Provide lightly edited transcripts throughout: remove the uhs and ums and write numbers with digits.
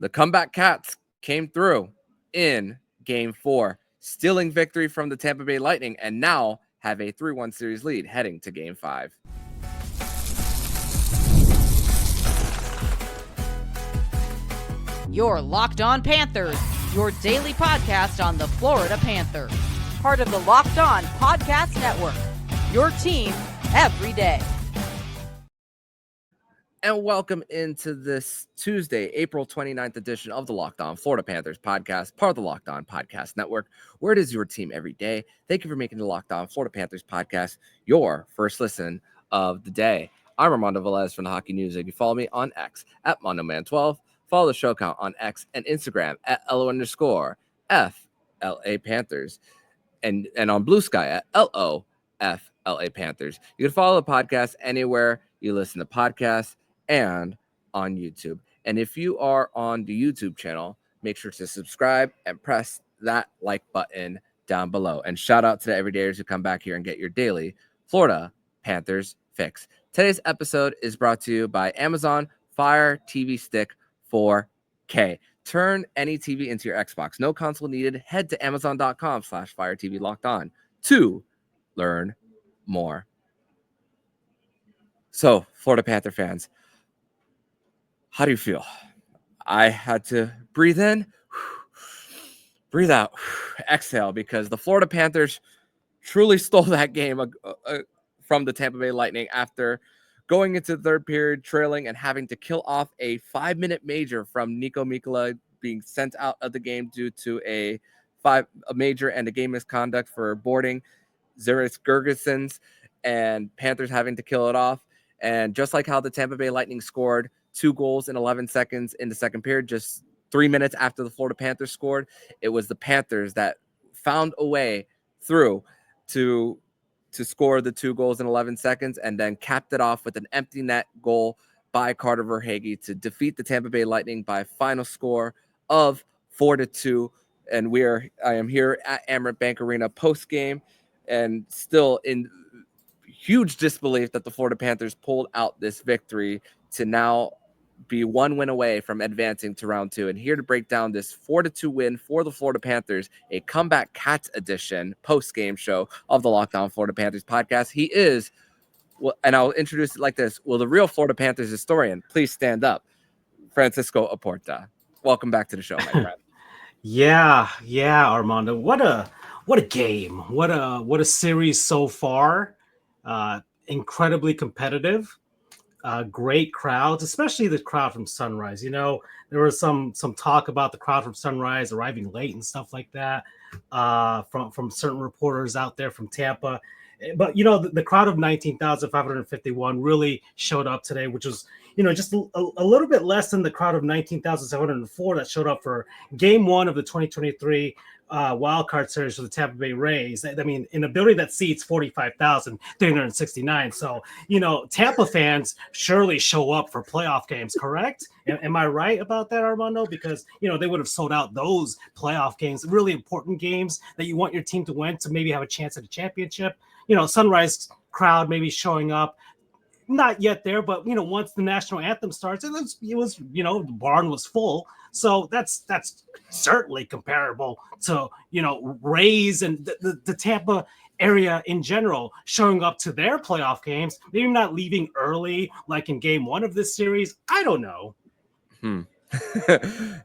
The comeback Cats came through in Game 4, stealing victory from the Tampa Bay Lightning, and now have a 3-1 series lead heading to Game 5. You're Locked On Panthers, your daily podcast on the Florida Panthers. Part of the Locked On Podcast Network, your team every day. And welcome into this Tuesday, April 29th edition of the Locked On Florida Panthers podcast, part of the Locked On Podcast Network, where it is your team every day. Thank you for making the Locked On Florida Panthers podcast your first listen of the day. I'm Armando Velez from the Hockey News. You can follow me on X at MondoMan12. Follow the show account on X and Instagram at LO_FLA Panthers and on Blue Sky at LOFLA Panthers. You can follow the podcast anywhere you listen to podcasts and on YouTube. And if you are on the YouTube channel, make sure to subscribe and press that like button down below. And shout out to the everydayers who come back here and get your daily Florida Panthers fix. Today's episode is brought to you by Amazon Fire TV Stick 4K. Turn any TV into your Xbox. No console needed. Head to Amazon.com/Fire TV Locked On to learn more. So, Florida Panther fans, how do you feel? I had to breathe in, breathe out, exhale, because the Florida Panthers truly stole that game from the Tampa Bay Lightning after going into the third period, trailing and having to kill off a 5-minute major from Niko Mikkola being sent out of the game due to a major and a game misconduct for boarding Zemus Girgensons, and Panthers having to kill it off. And just like how the Tampa Bay Lightning scored 2 goals in 11 seconds in the second period, just 3 minutes after the Florida Panthers scored, it was the Panthers that found a way through to score the 2 goals in 11 seconds and then capped it off with an empty net goal by Carter Verhaeghe to defeat the Tampa Bay Lightning by a final score of 4-2. And I am here at Amerant Bank Arena post game and still in huge disbelief that the Florida Panthers pulled out this victory to now be 1 win away from advancing to round 2. And here to break down this 4-2 win for the Florida Panthers, a comeback Cats edition post-game show of the Locked On Florida Panthers podcast. He is, and I'll introduce it like this. Will the real Florida Panthers historian please stand up? Francisco Oporta. Welcome back to the show, my friend. Yeah, Armando. What a game. What a series so far. Incredibly competitive. Great crowds, especially the crowd from Sunrise. You know, there was some talk about the crowd from Sunrise arriving late and stuff like that from certain reporters out there from Tampa. But, you know, the crowd of 19,551 really showed up today, which was, you know, just a little bit less than the crowd of 19,704 that showed up for Game 1 of the 2023 wildcard series for the Tampa Bay Rays. I mean, in a building that seats 45,369. So, you know, Tampa fans surely show up for playoff games, correct? Am I right about that, Armando? Because, you know, they would have sold out those playoff games, really important games that you want your team to win to maybe have a chance at a championship. You know, Sunrise crowd maybe showing up. Not yet there, but, you know, once the national anthem starts, it was, you know, the barn was full. So that's certainly comparable to, you know, Rays and the Tampa area in general showing up to their playoff games. Maybe not leaving early like in Game 1 of this series. I don't know.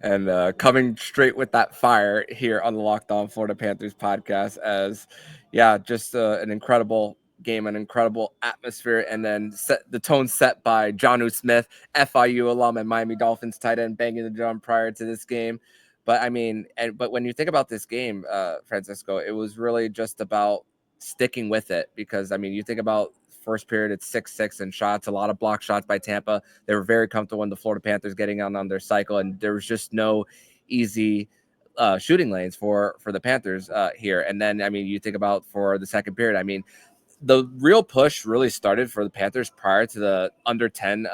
And coming straight with that fire here on the Locked On Florida Panthers podcast as, just an incredible game, an incredible atmosphere, and then the tone set by Jonnu Smith, FIU alum and Miami Dolphins tight end, banging the drum prior to this game. But I mean, but when you think about this game, Francisco, it was really just about sticking with it, because I mean, you think about first period, it's 6-6 in shots, a lot of block shots by Tampa. They were very comfortable in the Florida Panthers getting on their cycle, and there was just no easy shooting lanes for the Panthers here. And then, I mean, you think about for the second period, I mean, the real push really started for the Panthers prior to the under 10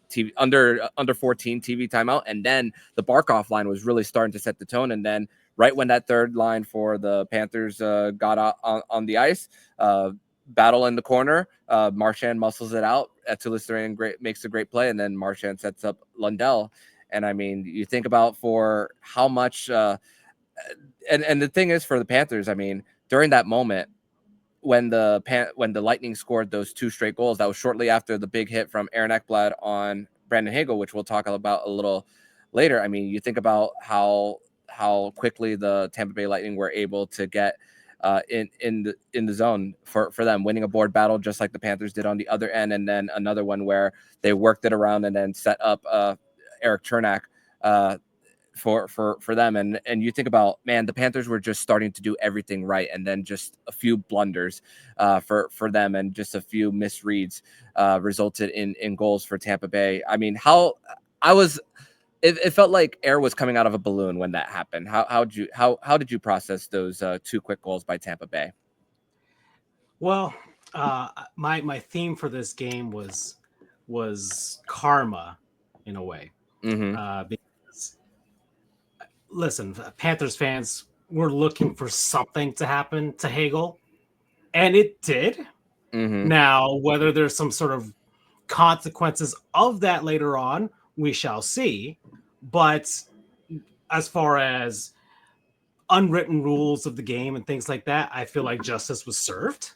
TV, under 14 TV timeout, and then the Barkov line was really starting to set the tone. And then right when that third line for the Panthers got on the ice, battle in the corner, Marchand muscles it out. Tulis makes a great play, and then Marchand sets up Lundell. And I mean, you think about for how much, and the thing is for the Panthers, I mean, during that moment, when the Lightning scored those 2 straight goals, that was shortly after the big hit from Aaron Ekblad on Brandon Hagel, which we'll talk about a little later. I mean, you think about how quickly the Tampa Bay Lightning were able to get in the zone for them, winning a board battle just like the Panthers did on the other end, and then another one where they worked it around and then set up Eric Chernak for them. And you think about, man, the Panthers were just starting to do everything right, and then just a few blunders for them and just a few misreads resulted in goals for Tampa Bay. I mean, it felt like air was coming out of a balloon when that happened. How did you process those 2 quick goals by Tampa Bay? Well, my theme for this game was karma in a way. Because listen, Panthers fans were looking for something to happen to Hagel, and it did. Now, whether there's some sort of consequences of that later on, we shall see. But as far as unwritten rules of the game and things like that, I feel like justice was served.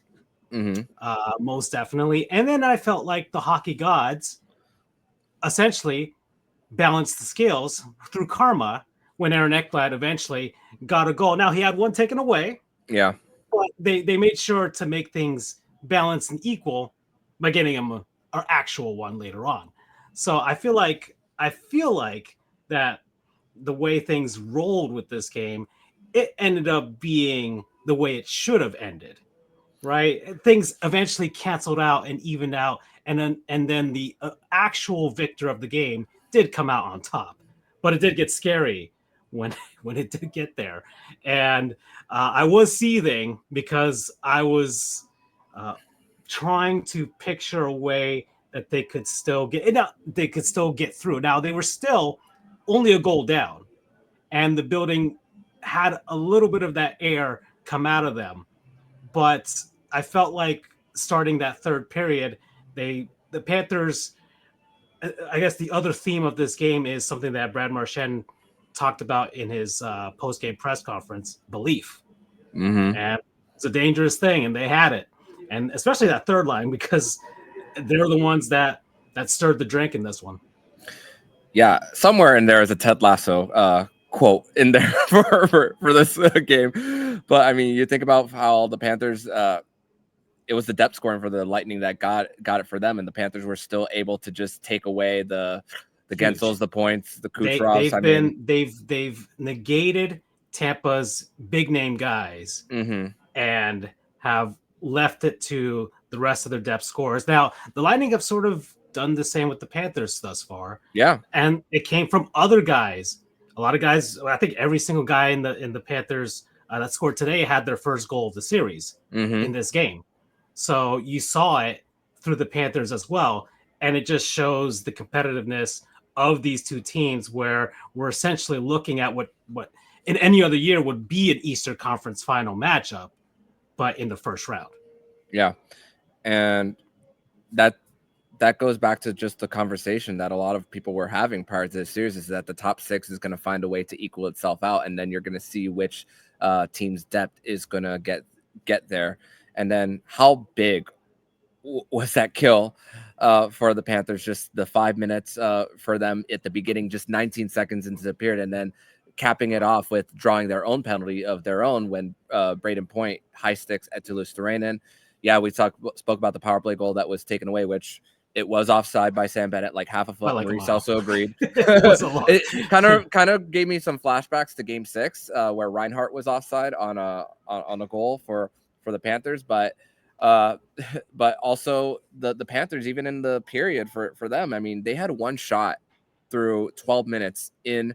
Most definitely. And then I felt like the hockey gods essentially balanced the scales through karma when Aaron Ekblad eventually got a goal. Now, he had one taken away. Yeah. But they made sure to make things balanced and equal by getting him an actual one later on. So I feel like that the way things rolled with this game, it ended up being the way it should have ended, right? Things eventually canceled out and evened out, and then the actual victor of the game did come out on top. But it did get scary when it did get there, and I was seething because I was trying to picture a way that they could still get through. Now, they were still only a goal down, and the building had a little bit of that air come out of them. But I felt like starting that third period, the Panthers, I guess the other theme of this game is something that Brad Marchand talked about in his post-game press conference: belief. And it's a dangerous thing, and they had it. And especially that third line, because they're the ones that stirred the drink in this one. Yeah, somewhere in there is a Ted Lasso quote in there for this game. But I mean, you think about how the Panthers, it was the depth scoring for the Lightning that got it for them, and the Panthers were still able to just take away the Gensels, the points, the Kucherovs. They've negated Tampa's big name guys and have left it to the rest of their depth scorers. Now, the Lightning have sort of done the same with the Panthers thus far. Yeah. And it came from other guys. A lot of guys, I think every single guy in the Panthers that scored today had their first goal of the series in this game. So you saw it through the Panthers as well. And it just shows the competitiveness of these two teams, where we're essentially looking at what in any other year would be an Eastern Conference final matchup, but in the first round. Yeah. And that goes back to just the conversation that a lot of people were having prior to this series, is that the top 6 is going to find a way to equal itself out. And then you're going to see which team's depth is going to get there. And then how big was that kill for the Panthers? Just the 5 minutes for them at the beginning, just 19 seconds into the period, and then capping it off with drawing their own penalty of their own when Braden Point high sticks Eetu Luostarinen. Yeah, we spoke about the power play goal that was taken away, which it was offside by Sam Bennett, like half a foot. Like Reese also agreed. It kind of gave me some flashbacks to Game 6, where Reinhart was offside on a goal for the Panthers, but also the Panthers, even in the period for them, I mean, they had one shot through 12 minutes in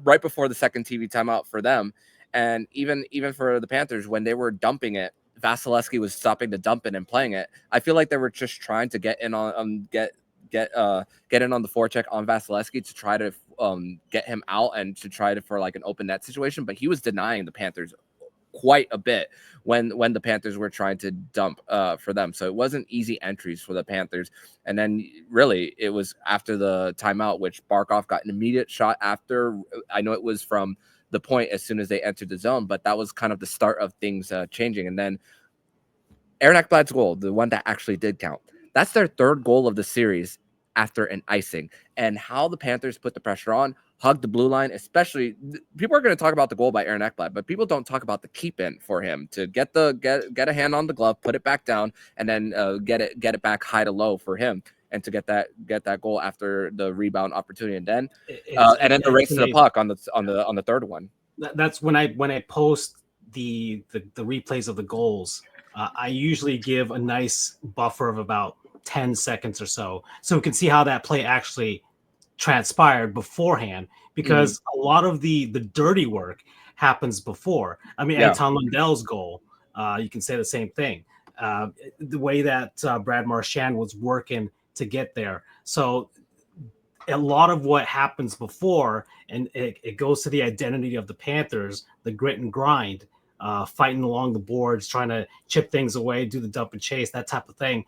right before the second TV timeout for them, and even for the Panthers, when they were dumping it, Vasilevsky was stopping to dump it and playing it. I feel like they were just trying to get in on get in on the forecheck on Vasilevsky to try to get him out and to try to for like an open net situation, but he was denying the Panthers quite a bit when the Panthers were trying to dump for them. So it wasn't easy entries for the Panthers. And then really it was after the timeout, which Barkov got an immediate shot after. I know it was from the point as soon as they entered the zone, but that was kind of the start of things changing. And then Aaron Ekblad's goal, the one that actually did count, that's their third goal of the series after an icing. And how the Panthers put the pressure on, hugged the blue line, especially people are going to talk about the goal by Aaron Ekblad, but people don't talk about the keep in for him to get a hand on the glove, put it back down, and then get it back high to low for him, and to get that goal after the rebound opportunity, and then the race to the puck on the third one. That's when I post the replays of the goals. I usually give a nice buffer of about 10 seconds or so we can see how that play actually transpired beforehand, because a lot of the dirty work happens before. I mean, Anton Lundell's goal, you can say the same thing. The way that Brad Marchand was working to get there. So a lot of what happens before, and it goes to the identity of the Panthers, the grit and grind, fighting along the boards, trying to chip things away, do the dump and chase, that type of thing.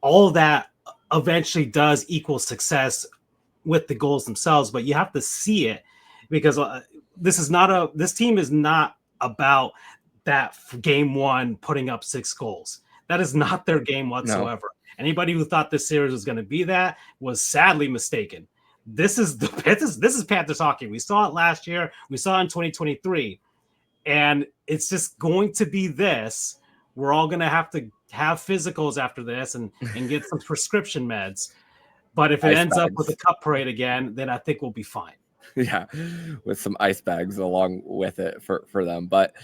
All of that eventually does equal success with the goals themselves, but you have to see it, because this team is not about that game one putting up 6 goals. That is not their game whatsoever. No. Anybody who thought this series was going to be that was sadly mistaken. This is Panthers hockey. We saw it last year. We saw it in 2023. And it's just going to be this. We're all going to have physicals after this and get some prescription meds. But if it ends up with a cup parade again, then I think we'll be fine. Yeah, with some ice bags along with it for them. But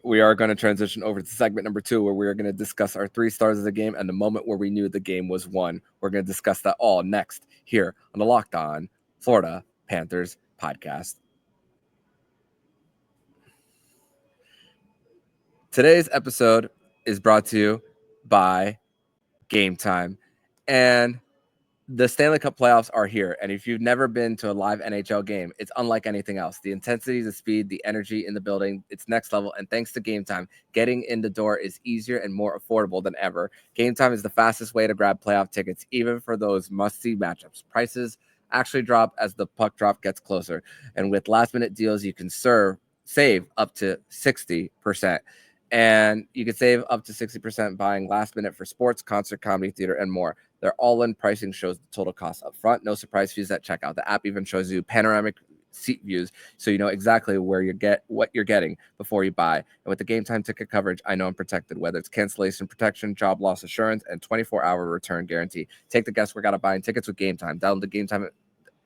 we are going to transition over to segment number 2, where we are going to discuss our 3 stars of the game and the moment where we knew the game was won. We're going to discuss that all next here on the Locked On Florida Panthers podcast. Today's episode is brought to you by Game Time. And the Stanley Cup playoffs are here. And if you've never been to a live NHL game, it's unlike anything else. The intensity, the speed, the energy in the building, it's next level. And thanks to Game Time, getting in the door is easier and more affordable than ever. Game Time is the fastest way to grab playoff tickets, even for those must-see matchups. Prices actually drop as the puck drop gets closer. And with last-minute deals, you can save up to 60%. And you can save up to 60% buying last minute for sports, concert, comedy, theater, and more. Their all-in pricing shows the total cost up front. No surprise fees at checkout. The app even shows you panoramic seat views, so you know exactly what you're getting before you buy. And with the Game Time ticket coverage, I know I'm protected, whether it's cancellation protection, job loss assurance, and 24-hour return guarantee. Take the guesswork out of buying tickets with Game Time. Download the Game Time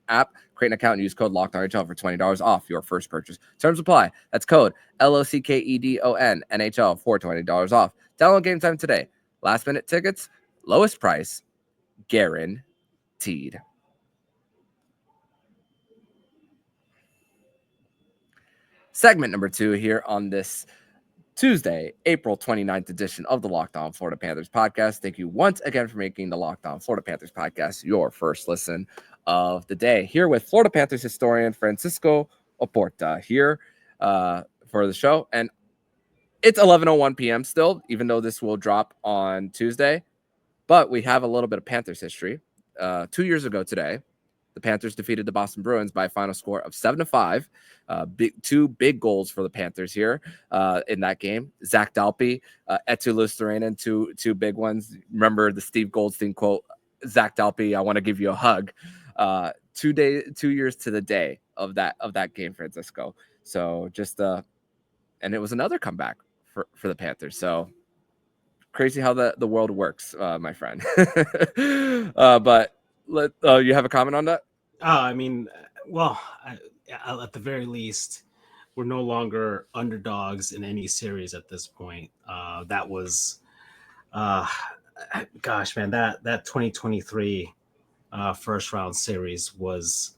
app, create an account, and use code LOCKEDONNHL for $20 off your first purchase. Terms apply. That's code LOCKEDON NHL for $20 off. Download Game Time today. Last minute tickets, lowest price, guaranteed. Segment number 2 here on this Tuesday, April 29th edition of the Locked On Florida Panthers podcast. Thank you once again for making the Locked On Florida Panthers podcast your first listen of the day. Here with Florida Panthers historian Francisco Oporta here for the show. And it's 11:01 p.m. still, even though this will drop on Tuesday. But we have a little bit of Panthers history. 2 years ago today, the Panthers defeated the Boston Bruins by a final score of 7-5. Two big goals for the Panthers here in that game. Zach Dalpe, Eetu Luostarinen, two big ones. Remember the Steve Goldstein quote, Zach Dalpe, I want to give you a hug. 2 years to the day of that game, Francisco. So and it was another comeback for the Panthers. So crazy how the world works, my friend. But you have a comment on that? I mean, well, at the very least, we're no longer underdogs in any series at this point. That was, gosh, man, that 2023 first round series was.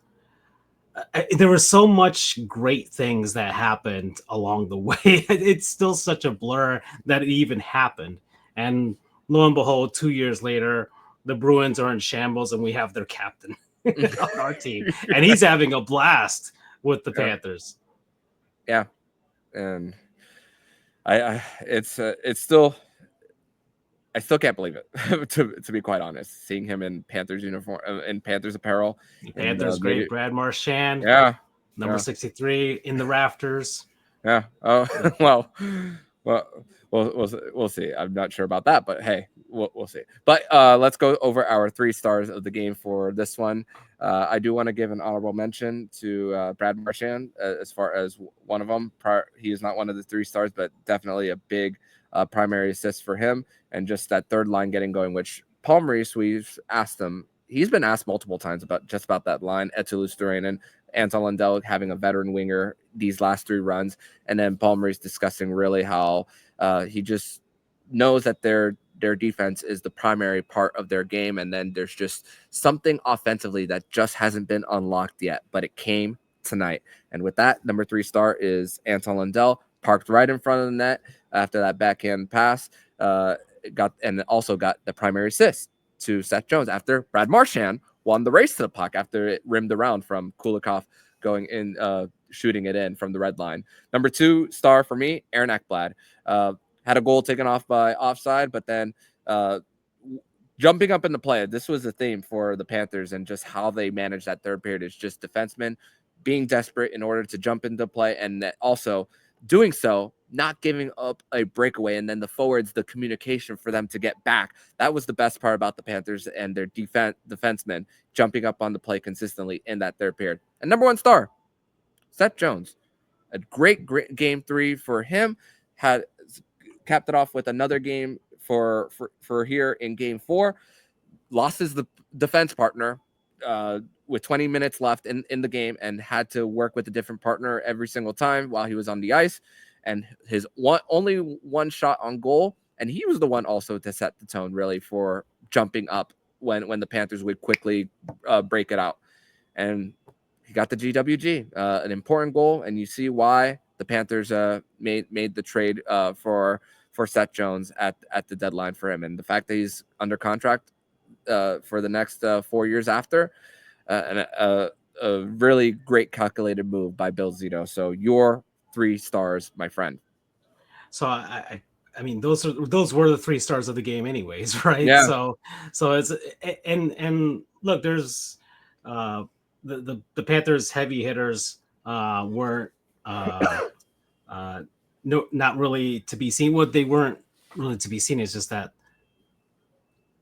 There were so much great things that happened along the way. It's still such a blur that it even happened. And lo and behold, 2 years later, the Bruins are in shambles and we have their captain on our team. And he's having a blast with the Panthers. Yeah. And It's still. I still can't believe it, to be quite honest. Seeing him in Panthers uniform, in Panthers apparel, and Panthers great. Brad Marchand, yeah, number 63 in the rafters. yeah. Oh, well, well, we'll see. I'm not sure about that, but hey, we'll see. But let's go over our 3 stars of the game for this one. I do want to give an honorable mention to Brad Marchand as far as one of them. He is not one of the 3 stars, but definitely a big primary assist for him, and just that third line getting going. Which Paul Maurice, we've asked him. He's been asked multiple times about that line. Etelus Durainen, Anton Lundell having a veteran winger these last 3 runs, and then Paul Maurice discussing really how he just knows that their defense is the primary part of their game, and then there's just something offensively that just hasn't been unlocked yet, but it came tonight. And with that, number 3 star is Anton Lundell, parked right in front of the net after that backhand pass, got the primary assist to Seth Jones after Brad Marchand won the race to the puck after it rimmed around from Kulikov going in, shooting it in from the red line. Number 2 star for me, Aaron Ekblad. Had a goal taken off by offside, but then jumping up in the play. This was the theme for the Panthers, and just how they managed that third period is just defensemen being desperate in order to jump into play, and that also doing so, not giving up a breakaway, and then the forwards, the communication for them to get back. That was the best part about the Panthers and their defensemen jumping up on the play consistently in that third period. And number 1 star, Seth Jones. A great game 3 for him. Had capped it off with another game for here in game 4. Lost his defense partner with 20 minutes left in the game, and had to work with a different partner every single time while he was on the ice. And his only one shot on goal, and he was the one also to set the tone really for jumping up when the Panthers would quickly break it out. And he got the GWG, an important goal, and you see why the Panthers made the trade for Seth Jones at the deadline for him, and the fact that he's under contract for the next 4 years after, and a really great calculated move by Bill Zito. So your 3 stars, my friend. So I mean, those were the 3 stars of the game, anyways, right? Yeah. So it's and look, there's the Panthers heavy hitters weren't not really to be seen. What they weren't really to be seen is just that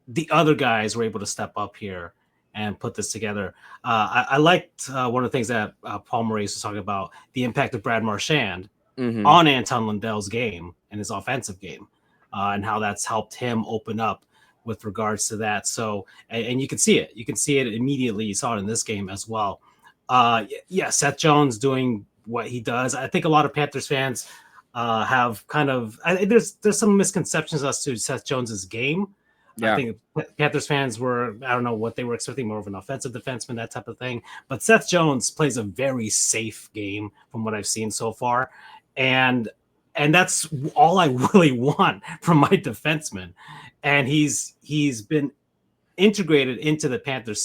the other guys were able to step up here and put this together. I liked one of the things that Paul Maurice was talking about, the impact of Brad Marchand on Anton Lundell's game and his offensive game, and how that's helped him open up with regards to that. So, and you can see it. You can see it immediately. You saw it in this game as well. Yeah, Seth Jones doing what he does. I think a lot of Panthers fans have kind of there's some misconceptions as to Seth Jones's game. Yeah. I think Panthers fans were, I don't know what they were expecting, more of an offensive defenseman, that type of thing. But Seth Jones plays a very safe game from what I've seen so far. And that's all I really want from my defenseman. And he's been integrated into the Panthers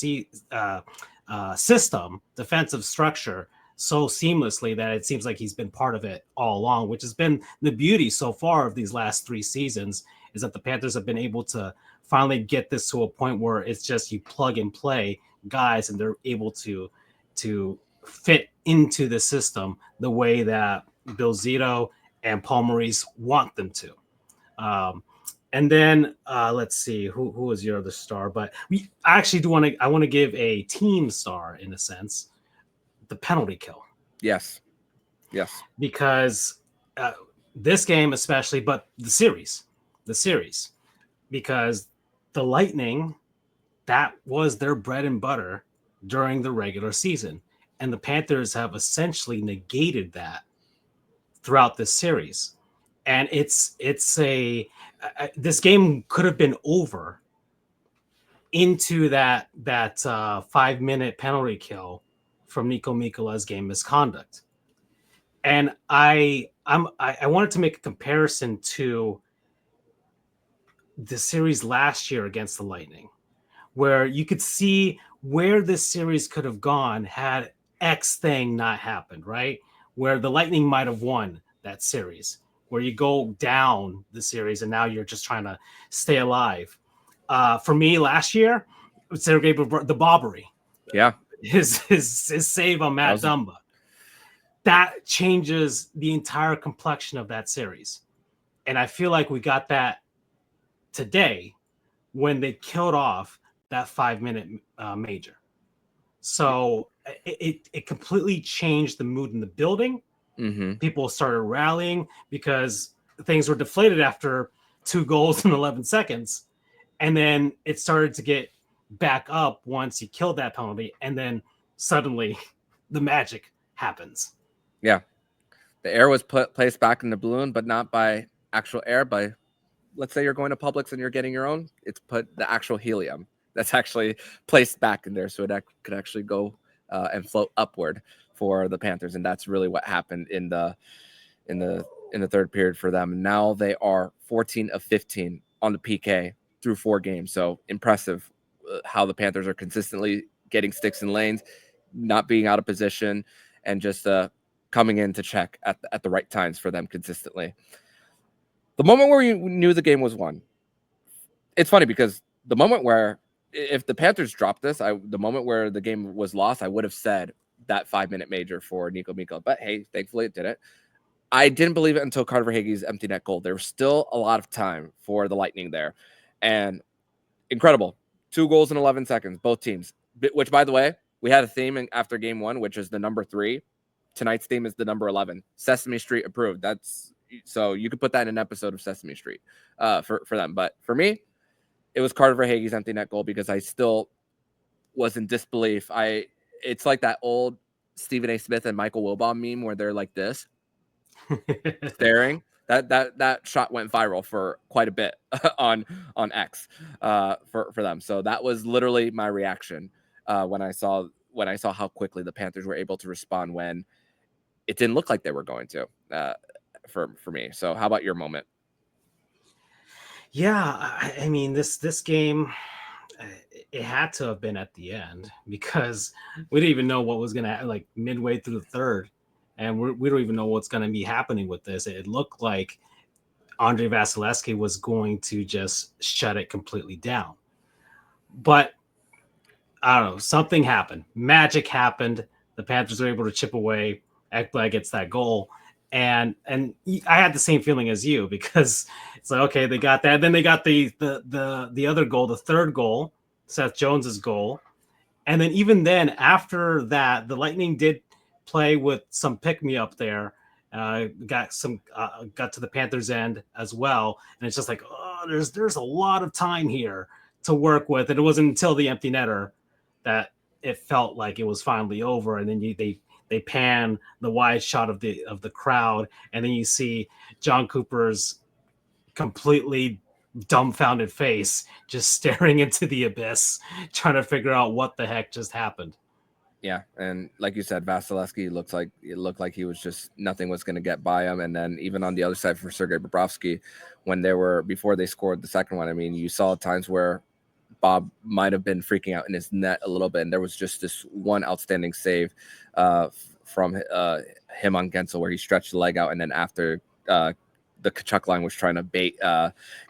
system, defensive structure, so seamlessly that it seems like he's been part of it all along, which has been the beauty so far of these last 3 seasons, is that the Panthers have been able to finally get this to a point where it's just you plug and play guys, and they're able to fit into the system the way that Bill Zito and Paul Maurice want them to. And then let's see who was your other star, but we actually I want to give a team star in a sense, the penalty kill. Yes. Because this game especially, but the series, because the Lightning, that was their bread and butter during the regular season. And the Panthers have essentially negated that throughout this series. And it's this game could have been over into that 5-minute penalty kill from Niko Mikkola's game misconduct. And I wanted to make a comparison to the series last year against the Lightning, where you could see where this series could have gone had X thing not happened, right? Where the Lightning might have won that series. where you go down the series and now you're just trying to stay alive. For me, last year, Sergei the Bobbery, Yeah, his save on Matt Dumba, that changes the entire complexion of that series. And I feel like we got that today when they killed off that 5-minute major. So it completely changed the mood in the building. Mm-hmm. People started rallying because things were deflated after 2 goals in 11 seconds. And then it started to get back up once he killed that penalty. And then suddenly the magic happens. Yeah. The air was placed back in the balloon, but not by actual air. By, let's say you're going to Publix and you're getting your own, it's put the actual helium that's actually placed back in there, so it could actually go and float upward for the Panthers, and that's really what happened in the third period for them. Now they are 14 of 15 on the PK through 4 games. So impressive how the Panthers are consistently getting sticks in lanes, not being out of position, and just coming in to check at the right times for them consistently. The moment where you knew the game was won, it's funny because the moment where, if the Panthers dropped this, the moment where the game was lost, I would have said that 5-minute major for Niko Mikkola. But hey, thankfully it didn't. I didn't believe it until Carter Verhaeghe's empty net goal. There was still a lot of time for the Lightning there. And incredible. 2 goals in 11 seconds, both teams. Which, by the way, we had a theme after game 1, which is the number 3. Tonight's theme is the number 11. Sesame Street approved. So you could put that in an episode of Sesame Street for them. But for me, it was Carter Verhaeghe's empty net goal because I still was in disbelief. It's like that old Stephen A. Smith and Michael Wilbon meme where they're like this, staring. That shot went viral for quite a bit on X for them. So that was literally my reaction when I saw how quickly the Panthers were able to respond when it didn't look like they were going to for me. So how about your moment? Yeah, I mean this game, it had to have been at the end because we didn't even know what was gonna like midway through the third, and we don't even know what's gonna be happening with this. It looked like Andrei Vasilevskiy was going to just shut it completely down, but I don't know, something happened. Magic happened. The Panthers were able to chip away. Ekblad gets that goal. And I had the same feeling as you because it's like, okay, they got that. Then they got the other goal, the third goal, Seth Jones's goal. And then even then, after that, the Lightning did play with some pick-me-up there. Got to the Panthers' end as well. And it's just like, oh, there's a lot of time here to work with. And it wasn't until the empty netter that it felt like it was finally over. And then they pan the wide shot of the crowd, and then you see John Cooper's completely dumbfounded face just staring into the abyss, trying to figure out what the heck just happened. Yeah, and like you said, Vasilevskiy looked like he was just nothing was going to get by him. And then even on the other side for Sergei Bobrovsky, before they scored the second one, I mean, you saw times where Bob might have been freaking out in his net a little bit, and there was just this one outstanding save from him on Guentzel where he stretched the leg out, and then after the Kachuk line was trying to bait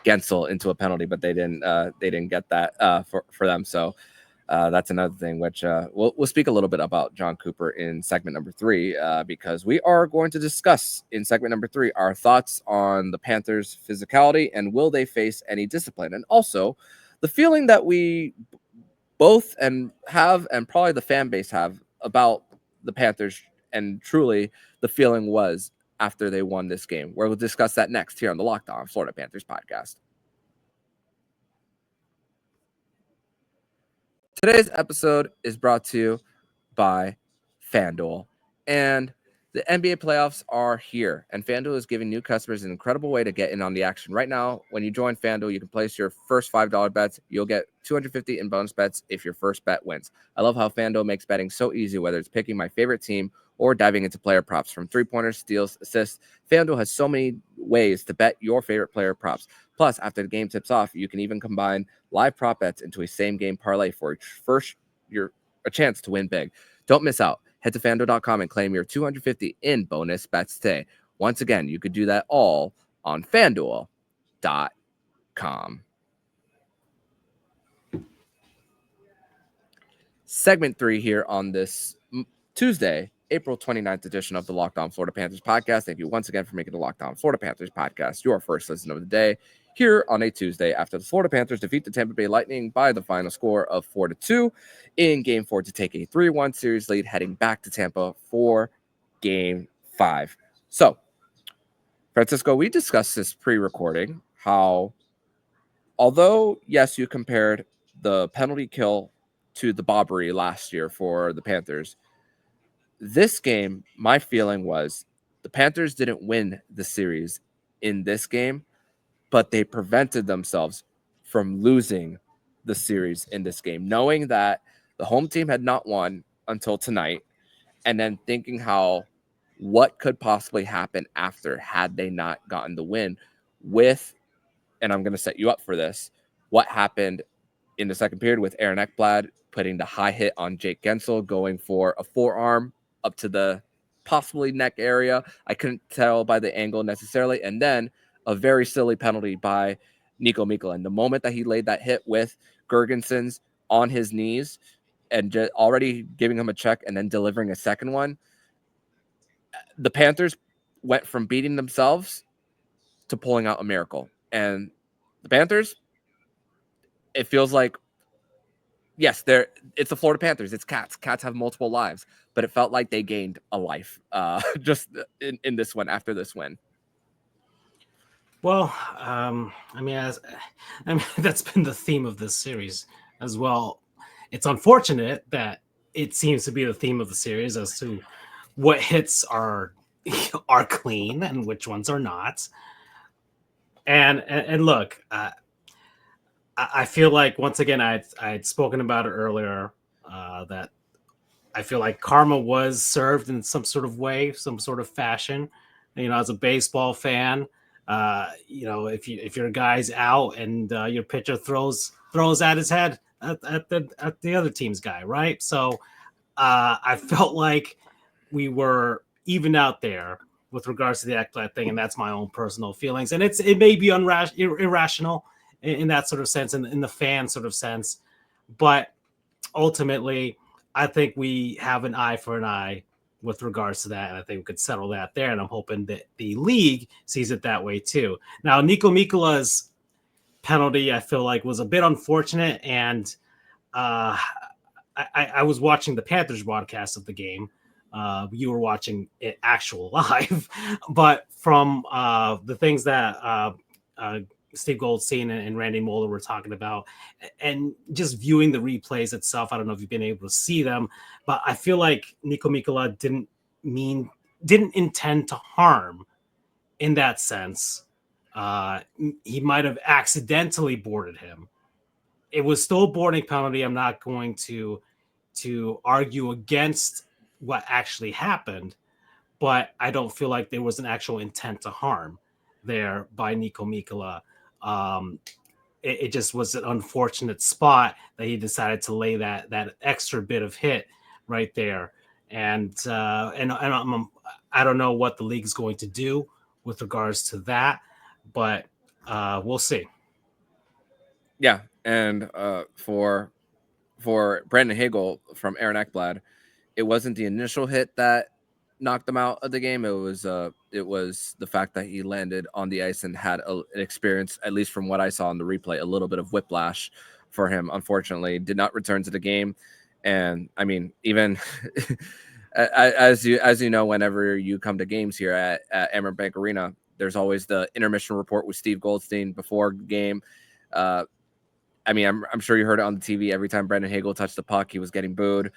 Guentzel into a penalty, but they didn't get that for them. So that's another thing which we'll speak a little bit about John Cooper in segment number 3 because we are going to discuss in segment number 3 our thoughts on the Panthers' physicality and will they face any discipline, and also the feeling that we both and probably the fan base have about the Panthers, and truly the feeling was after they won this game. We'll discuss that next here on the Locked On Florida Panthers podcast. Today's episode is brought to you by FanDuel, and the NBA playoffs are here, and FanDuel is giving new customers an incredible way to get in on the action. Right now, when you join FanDuel, you can place your first $5 bets. You'll get $250 in bonus bets if your first bet wins. I love how FanDuel makes betting so easy, whether it's picking my favorite team or diving into player props. From three-pointers, steals, assists, FanDuel has so many ways to bet your favorite player props. Plus, after the game tips off, you can even combine live prop bets into a same-game parlay for a chance to win big. Don't miss out. Head to FanDuel.com and claim your $250 in bonus bets today. Once again, you could do that all on FanDuel.com. Segment 3 here on this Tuesday, April 29th edition of the Locked On Florida Panthers podcast. Thank you once again for making the Locked On Florida Panthers podcast your first listen of the day here on a Tuesday after the Florida Panthers defeat the Tampa Bay Lightning by the final score of 4-2 in Game 4 to take a 3-1 series lead heading back to Tampa for Game 5. So, Francisco, we discussed this pre-recording, how although, yes, you compared the penalty kill to the bobbery last year for the Panthers, this game, my feeling was the Panthers didn't win the series in this game, but they prevented themselves from losing the series in this game, knowing that the home team had not won until tonight, and then thinking what could possibly happen after had they not gotten the win with, and I'm going to set you up for this, what happened in the second period with Aaron Ekblad putting the high hit on Jake Gensel, going for a forearm up to the possibly neck area. I couldn't tell by the angle necessarily. And then a very silly penalty by Niko Mikkola. And the moment that he laid that hit with Girgensons on his knees and just already giving him a check and then delivering a second one, the Panthers went from beating themselves to pulling out a miracle. And the Panthers, it feels like, yes, it's the Florida Panthers. It's cats. Cats have multiple lives, but it felt like they gained a life just in this one after this win. Well, I mean, that's been the theme of this series as well. It's unfortunate that it seems to be the theme of the series as to what hits are clean and which ones are not. And look, I feel like, once again, I'd spoken about it earlier, that I feel like karma was served in some sort of way, some sort of fashion. As a baseball fan, if your guy's out and your pitcher throws at his head at the other team's guy, right? So I felt like we were even out there with regards to the Ekblad thing, and that's my own personal feelings. And it may be irrational in that sort of sense, in the fan sort of sense, but ultimately, I think we have an eye for an eye with regards to that, and I think we could settle that there. And I'm hoping that the league sees it that way too. Now, Niko Mikkola's penalty, I feel like, was a bit unfortunate, and I was watching the Panthers broadcast of the game. You were watching it actual live, but from the things that Steve Goldstein and Randy Moeller were talking about, and just viewing the replays itself, I don't know if you've been able to see them, but I feel like Niko Mikkola didn't intend to harm in that sense. He might have accidentally boarded him. It was still a boarding penalty. I'm not going to argue against what actually happened, but I don't feel like there was an actual intent to harm there by Niko Mikkola. It just was an unfortunate spot that he decided to lay that extra bit of hit right there. And I don't know what the league's going to do with regards to that, but we'll see. Yeah, and for Brandon Hagel from Aaron Ekblad, it wasn't the initial hit that knocked him out of the game. It was the fact that he landed on the ice and had an experience, at least from what I saw in the replay, a little bit of whiplash for him. Unfortunately, did not return to the game. And I mean, even as you know, whenever you come to games here at Amerant Bank Arena, there's always the intermission report with Steve Goldstein before game. I mean, I'm sure you heard it on the TV. Every time Brandon Hagel touched the puck, he was getting booed.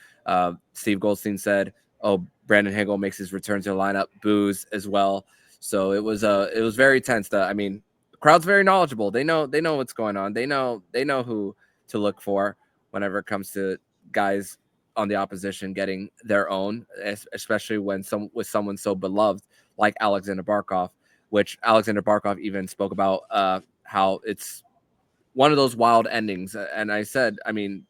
Steve Goldstein said, "Oh, Brandon Hagel makes his return to the lineup, boos as well." So it was very tense. I mean, the crowd's very knowledgeable. They know what's going on. They know who to look for whenever it comes to guys on the opposition getting their own, especially when with someone so beloved like Alexander Barkov, which Alexander Barkov even spoke about how it's one of those wild endings. And I said, I mean,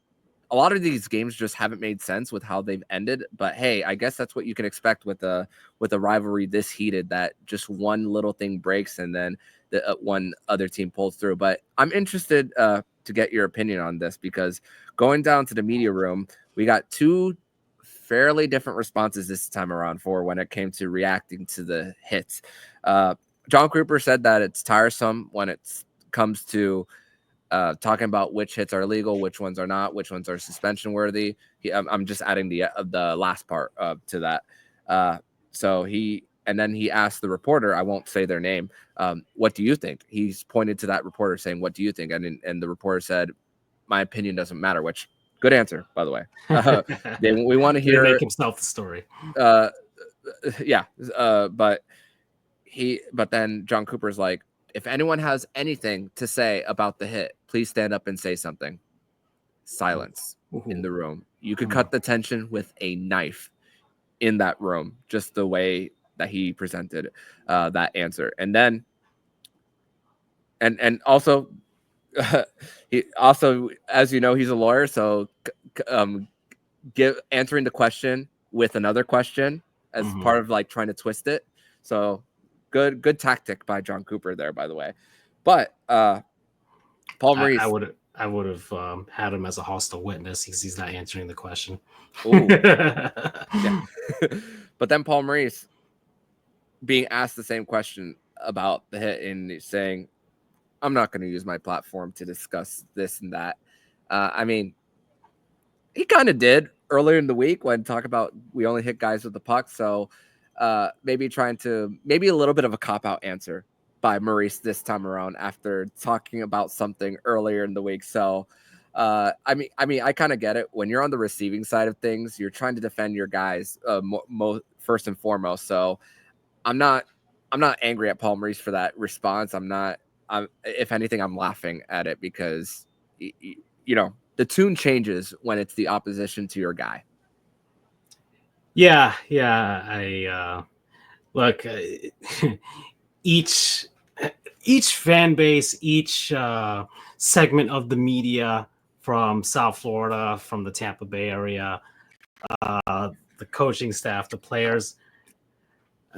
a lot of these games just haven't made sense with how they've ended. But hey, I guess that's what you can expect with a rivalry this heated, that just one little thing breaks and then the one other team pulls through. But I'm interested to get your opinion on this, because going down to the media room, we got two fairly different responses this time around for when it came to reacting to the hits. John Cooper said that it's tiresome when it comes to talking about which hits are legal, which ones are not, which ones are suspension worthy. I'm just adding the last part to that. So he asked the reporter, I won't say their name, what do you think? He's pointed to that reporter saying, what do you think? And the reporter said, my opinion doesn't matter, which good answer, by the way. We want to hear make himself the story. Yeah. But then John Cooper's like, if anyone has anything to say about the hit, please stand up and say something. Silence in the room. You could cut the tension with a knife in that room, just the way that he presented that answer. And then, and also, he also, as you know, he's a lawyer, so answering the question with another question as part of like trying to twist it. So good tactic by John Cooper there, by the way. But Paul Maurice, I would have had him as a hostile witness because he's not answering the question. Yeah. But then Paul Maurice being asked the same question about the hit and saying, I'm not going to use my platform to discuss this and that. I mean, he kind of did earlier in the week when talk about we only hit guys with the puck. So maybe a little bit of a cop-out answer by Maurice this time around after talking about something earlier in the week. So I kind of get it. When you're on the receiving side of things, you're trying to defend your guys first and foremost. So I'm not angry at Paul Maurice for that response. If anything, I'm laughing at it because the tune changes when it's the opposition to your guy. Yeah. I look, each fan base, each segment of the media from South Florida, from the Tampa Bay area, the coaching staff, the players,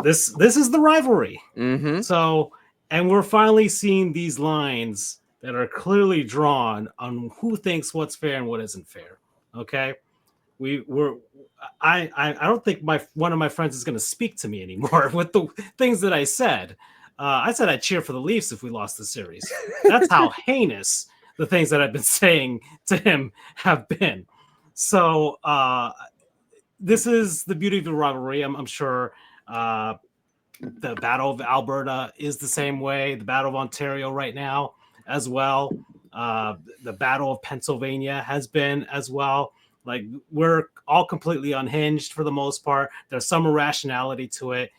this is the rivalry. So, and we're finally seeing these lines that are clearly drawn on who thinks what's fair and what isn't fair. Okay. I don't think one of my friends is going to speak to me anymore with the things that I said. I said I'd cheer for the Leafs if we lost the series. That's how heinous the things that I've been saying to him have been. So this is the beauty of the rivalry. I'm sure the Battle of Alberta is the same way. The Battle of Ontario right now as well. The Battle of Pennsylvania has been as well. Like, we're all completely unhinged for the most part. There's some irrationality to it,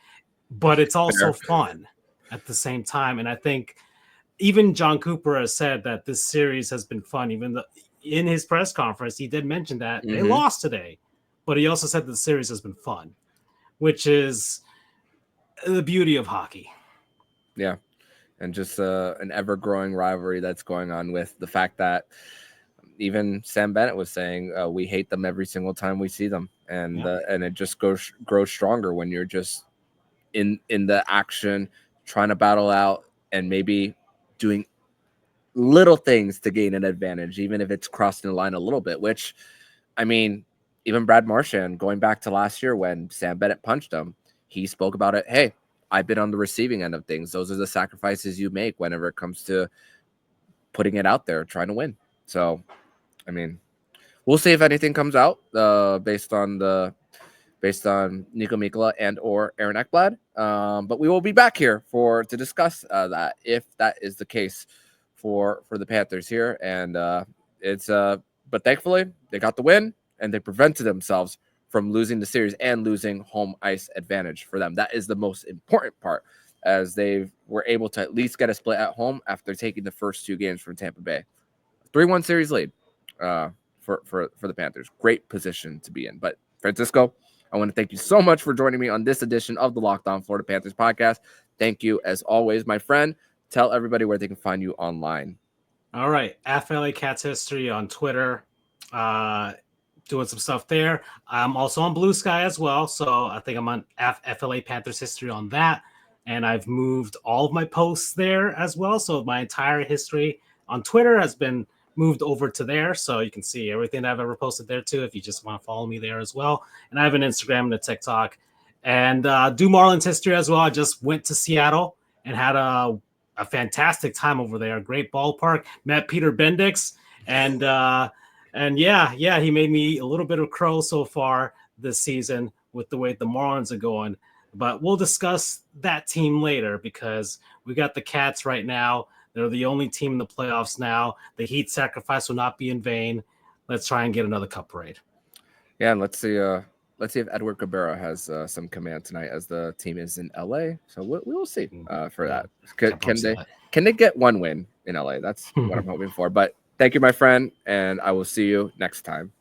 but it's also fun at the same time. And I think even John Cooper has said that this series has been fun. Even in his press conference, he did mention that they lost today, but he also said that the series has been fun, which is the beauty of hockey. Yeah. And just an ever-growing rivalry that's going on with the fact that even Sam Bennett was saying we hate them every single time we see them, and it just grows stronger when you're just in the action, trying to battle out, and maybe doing little things to gain an advantage, even if it's crossing the line a little bit. Which, I mean, even Brad Marchand, going back to last year when Sam Bennett punched him, he spoke about it. Hey, I've been on the receiving end of things. Those are the sacrifices you make whenever it comes to putting it out there, trying to win. So, I mean, we'll see if anything comes out based on Niko Mikkola and or Aaron Ekblad. But we will be back here to discuss that if that is the case for the Panthers here. And but thankfully they got the win and they prevented themselves from losing the series and losing home ice advantage for them. That is the most important part, as they were able to at least get a split at home after taking the first two games from Tampa Bay. 3-1 series lead for the Panthers. Great position to be in. But Francisco, I want to thank you so much for joining me on this edition of the Locked On Florida Panthers podcast. Thank you as always, my friend. Tell everybody where they can find you online. All right. FLA Cats History on Twitter. doing some stuff there. I'm also on Blue Sky as well, so I think I'm on FLA Panthers history on that, and I've moved all of my posts there as well. So my entire history on Twitter has been moved over to there, so you can see everything I've ever posted there too if you just want to follow me there as well. And I have an Instagram and a TikTok, and do Marlins history as well. I just went to Seattle and had a fantastic time over there. Great ballpark. Met Peter Bendix, and yeah, he made me a little bit of crow so far this season with the way the Marlins are going. But we'll discuss that team later because we got the Cats right now. They're the only team in the playoffs now. The Heat sacrifice will not be in vain. Let's try and get another cup parade. Yeah, and let's see if Edward Cabrera has some command tonight as the team is in LA. So we will see for that. Can they get one win in LA? That's what I'm hoping for. But thank you, my friend, and I will see you next time.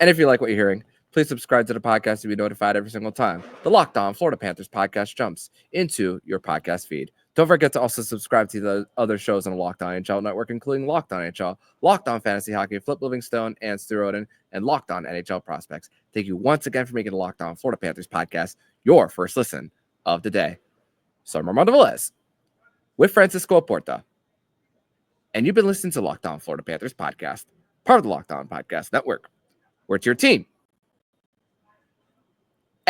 And if you like what you're hearing, please subscribe to the podcast to be notified every single time the Locked On Florida Panthers podcast jumps into your podcast feed. Don't forget to also subscribe to the other shows on the Locked On NHL network, including Locked On NHL, Locked On Fantasy Hockey, Flip Livingstone, and Stu Roden, and Locked On NHL Prospects. Thank you once again for making the Locked On Florida Panthers podcast your first listen of the day. So I'm Armando Velez with Francisco Oporta, and you've been listening to Locked On Florida Panthers podcast, part of the Locked On Podcast Network, where it's your team